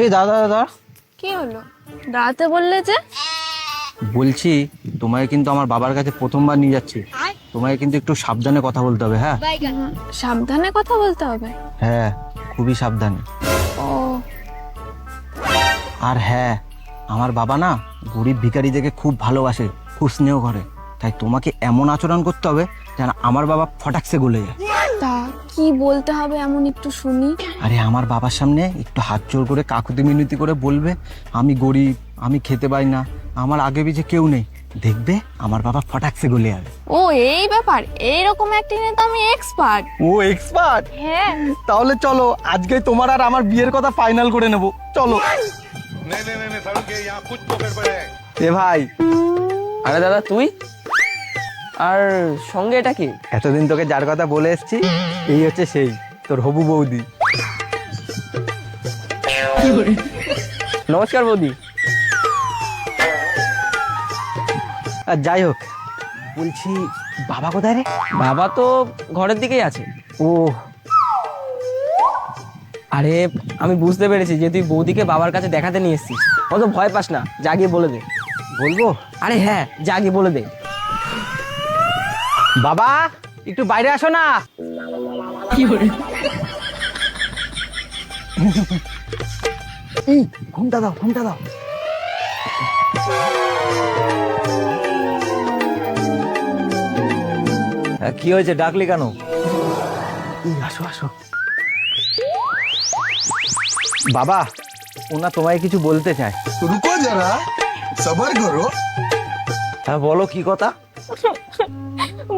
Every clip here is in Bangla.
এই দাদা দাদা, কি হলো? দাঁড়াতে বললে যে? বলছি তোমায় কিন্তু আমার বাবার কাছে প্রথমবার নিয়ে যাচ্ছি। তোমায় কিন্তু একটু সাবধানে কথা বলতে হবে। হ্যাঁ সাবধানে কথা বলতে হবে? হ্যাঁ, খুবই সাবধানে। ও আর হ্যাঁ, আমার বাবা না গরিব ভিখারিদেরকে খুব ভালোবাসে, খুব স্নেহ করে। তাই তোমাকে এমন আচরণ করতে হবে যেন আমার বাবা ফটাকসে গলে যায়। তা কি বলতে হবে এমন একটু শুনি। আরে আমার বাবার সামনে একটু হাত জোর করে কাকুতি মিনতি করে বলবে, আমি গরিব, আমি খেতে পাই না, আমার আগে পিছে কেউ নেই। দেখবে আমার বাবা ফটাকসে গলে যাবে। ও এই ব্যাপার, এইরকম অ্যাক্টিং এ তো আমি এক্সপার্ট। ও এক্সপার্ট? হ্যাঁ তাহলে চলো আজকে তোমার আর আমার বিয়ের কথা ফাইনাল করে নেব। চলো। नहीं नहीं नहीं सारुण के यहाँ कुछ तो गड़बड़ है। এ ভাই, আরে দাদা তুই আর সঙ্গে এটা কি? এতদিন তোকে যার কথা বলে এসেছি, এই হচ্ছে সেই তোর হবু বৌদি। নমস্কার বৌদি। আর যাই হোক, বলছি বাবা কোথায় রে? বাবা তো ঘরের দিকেই আছে। ও আরে আমি বুঝতে পেরেছি যে তুই বৌদিকে বাবার কাছে দেখাতে নিয়ে এসেছিস। অত ভয় পাস না, যা গিয়ে বলে দে। বলবো? আরে হ্যাঁ, যা গিয়ে বলে দে। বাবা একটু বাইরে আসো না। এই ঘুমটা দাও, ঘুমটা দাও। কি হয়েছে, ডাকলি কেন? এই আসো আসো। বাবা, ওনা তোমায় কিছু বলতে চায়। रुको जरा सबर करो। হ্যাঁ বলো, কি কথা?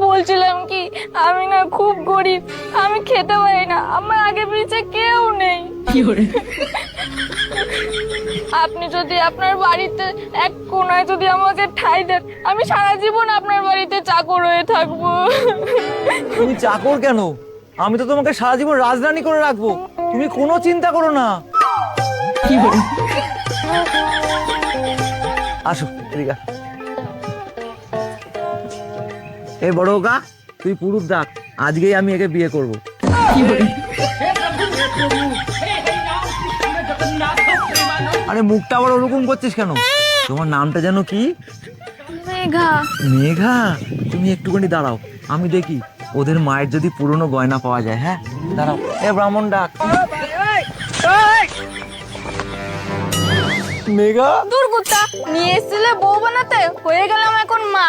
বলছিলাম কি, আমি না খুব গরিব, আমি খেতে পারি না, আমার আগে পিছে কেউ নেই। আপনি যদি আপনার বাড়িতে এক কোনায় যদি আমাকে ঠাঁই দেন, আমি সারা জীবন আপনার বাড়িতে চাকর হয়ে থাকবো। তুমি চাকর কেন? আমি তো তোমাকে সারা জীবন রাজরানী করে রাখবো, তুমি কোনো চিন্তা করো না। আসো এদিকে আসো। এই বড় ওকা, তুই পুরুষ ডাক, আজকেই আমি একে বিয়ে করব। আরে মুখটা আবার ওরকম করছিস কেন? তোমার নামটা যেন কি? মেঘা। মেঘা? তুমি একটুখানি দাঁড়াও, আমি দেখি ওদের মায়ের যদি পুরনো গয়না পাওয়া যায়। হ্যাঁ দাঁড়াও। এ ব্রাহ্মণ ডাক। মেঘা? দূর কুত্তা, নিয়ে এসেছিলে বউ বানাতে, হয়ে গেলাম এখন মা।